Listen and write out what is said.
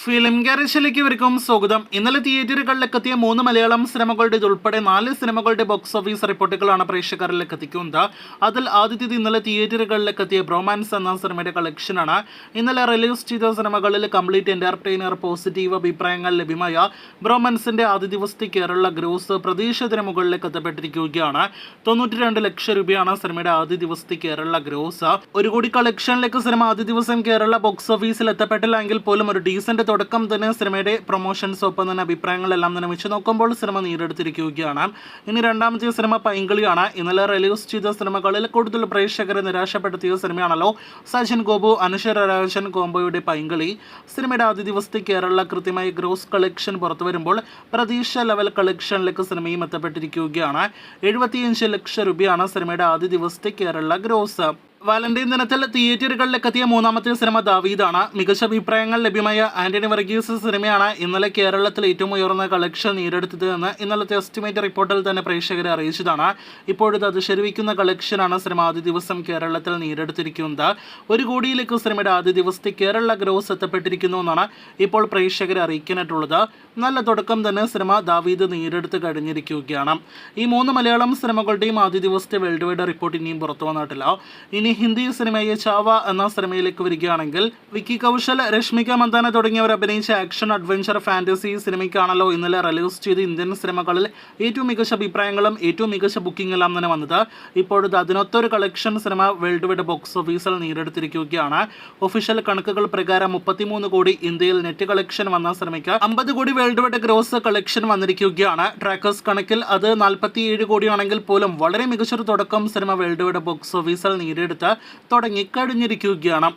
Film ഗാരേജിലേക്ക് ഇവർക്കും സ്വാഗതം. ഇന്നലെ തിയേറ്ററുകളിലേക്ക് എത്തിയ 3 മലയാളം സിനിമകളുടെ ഉൾപ്പെടെ 4 സിനിമകളുടെ ബോക്സ് ഓഫീസ് റിപ്പോർട്ടുകളാണ് പ്രേക്ഷകരിലേക്ക് എത്തിക്കുന്നത്. അതിൽ ആദ്യത്തേത് ഇന്നലെ തിയേറ്ററുകളിലേക്ക് എത്തിയ ബ്രോമാൻസ് എന്ന സിനിമയുടെ കളക്ഷനാണ്. ഇന്നലെ റിലീസ് ചെയ്ത സിനിമകളിൽ കംപ്ലീറ്റ് എന്റർടൈനർ പോസിറ്റീവ് അഭിപ്രായങ്ങൾ ലഭ്യമായ ബ്രോമാൻസിന്റെ ആദ്യ ദിവസത്തെ കേരള ഗ്രോസ് പ്രതീക്ഷിതത്തിന് മുകളിലേക്ക് എത്തപ്പെട്ടിരിക്കുകയാണ്. 92 ലക്ഷം രൂപയാണ് സിനിമയുടെ ആദ്യ ദിവസത്തെ കേരള ഗ്രോസ്. 1 കോടി കളക്ഷനിലേക്ക് സിനിമ ആദ്യ ദിവസം കേരള ബോക്സ് ഓഫീസിൽ എത്തപ്പെട്ടില്ലെങ്കിൽ പോലും ഒരു ഡീസന്റ് തുടക്കം തന്നെ സിനിമയുടെ പ്രൊമോഷൻസ് ഒപ്പം തന്നെ അഭിപ്രായങ്ങളെല്ലാം തന്നെ വെച്ച് നോക്കുമ്പോൾ സിനിമ നീരെടുത്തിരിക്കുകയാണ്. ഇനി രണ്ടാമത്തെ സിനിമ പൈങ്കിളിയാണ്. ഇന്നലെ റിലീസ് ചെയ്ത സിനിമകളിൽ കൂടുതൽ പ്രേക്ഷകരെ നിരാശപ്പെടുത്തിയ സിനിമയാണല്ലോ സച്ചിൻ ഗോപു അനശ്വര രാജൻ കോംബോയുടെ പൈങ്കിളി. സിനിമയുടെ ആദ്യ ദിവസത്തെ കേരള കൃത്യമായി ഗ്രോസ് കളക്ഷൻ പുറത്തു വരുമ്പോൾ പ്രതീക്ഷ ലെവൽ കളക്ഷനിലേക്ക് സിനിമയും എത്തപ്പെട്ടിരിക്കുകയാണ്. 75 ലക്ഷം രൂപയാണ് സിനിമയുടെ ആദ്യ ദിവസത്തെ കേരള ഗ്രോസ്. വാലന്റൈൻ ദിനത്തിൽ തിയേറ്ററുകളിലേക്ക് എത്തിയ മൂന്നാമത്തെ സിനിമ ദാവീദാണ്. മികച്ച അഭിപ്രായങ്ങൾ ലഭ്യമായ ആന്റണി വർഗീസ് സിനിമയാണ് ഇന്നലെ കേരളത്തിൽ ഏറ്റവും ഉയർന്ന കളക്ഷൻ നേടിയെടുത്തത് എന്ന് ഇന്നലത്തെ എസ്റ്റിമേറ്റ് റിപ്പോർട്ടിൽ തന്നെ പ്രേക്ഷകരെ അറിയിച്ചതാണ്. ഇപ്പോഴത്തെ അത് ശരിവയ്ക്കുന്ന കളക്ഷനാണ് സിനിമ ആദ്യ ദിവസം കേരളത്തിൽ നേടിയെടുത്തിരിക്കുന്നത്. 1 കോടിയിലേക്ക് സിനിമയുടെ ആദ്യ ദിവസത്തെ കേരള ഗ്രോസ് എത്തപ്പെട്ടിരിക്കുന്നു എന്നാണ് ഇപ്പോൾ പ്രേക്ഷകരെ അറിയിക്കാനായിട്ടുള്ളത്. നല്ല തുടക്കം തന്നെ സിനിമ ദാവീദ് നേടിയെടുത്ത് കഴിഞ്ഞിരിക്കുകയാണ്. ഈ 3 മലയാളം സിനിമകളുടെയും ആദ്യ ദിവസത്തെ വേൾഡ് വൈഡ് റിപ്പോർട്ട് ഇനിയും പുറത്തു വന്നിട്ടില്ല. ഇനി ഹിന്ദി സിനിമയായ ചാവ എന്ന സിനിമയിലേക്ക് വരികയാണെങ്കിൽ വിക്കി കൗശൽ, രശ്മിക മന്ദാന തുടങ്ങിയവർ അഭിനയിച്ച ആക്ഷൻ അഡ്വഞ്ചർ ഫാന്റസി സിനിമയ്ക്കാണല്ലോ ഇന്നലെ റിലീസ് ചെയ്ത ഇന്ത്യൻ സിനിമകളിൽ ഏറ്റവും മികച്ച അഭിപ്രായങ്ങളും ഏറ്റവും മികച്ച ബുക്കിംഗ് എല്ലാം തന്നെ വന്നത്. ഇപ്പോഴത്തെ അതിനൊത്തൊരു collection cinema world wide box ഓഫീസിൽ നേടിയെടുത്തിരിക്കുകയാണ്. ഒഫീഷ്യൽ കണക്കുകൾ പ്രകാരം 33 കോടി ഇന്ത്യയിൽ നെറ്റ് കളക്ഷൻ വന്ന സിനിമയ്ക്ക് 50 കോടി വേൾഡ് വൈഡ് ഗ്രോസ് കളക്ഷൻ വന്നിരിക്കുകയാണ്. ട്രാക്കേഴ്സ് കണക്കിൽ അത് 47 കോടിയാണെങ്കിൽ പോലും വളരെ മികച്ചൊരു തുടക്കം സിനിമ വേൾഡ് വൈഡ് ബോക്സ് ഓഫീസിൽ നേടിയെടുത്ത് തുടങ്ങിക്കഴിഞ്ഞിരിക്കുകയാണ്.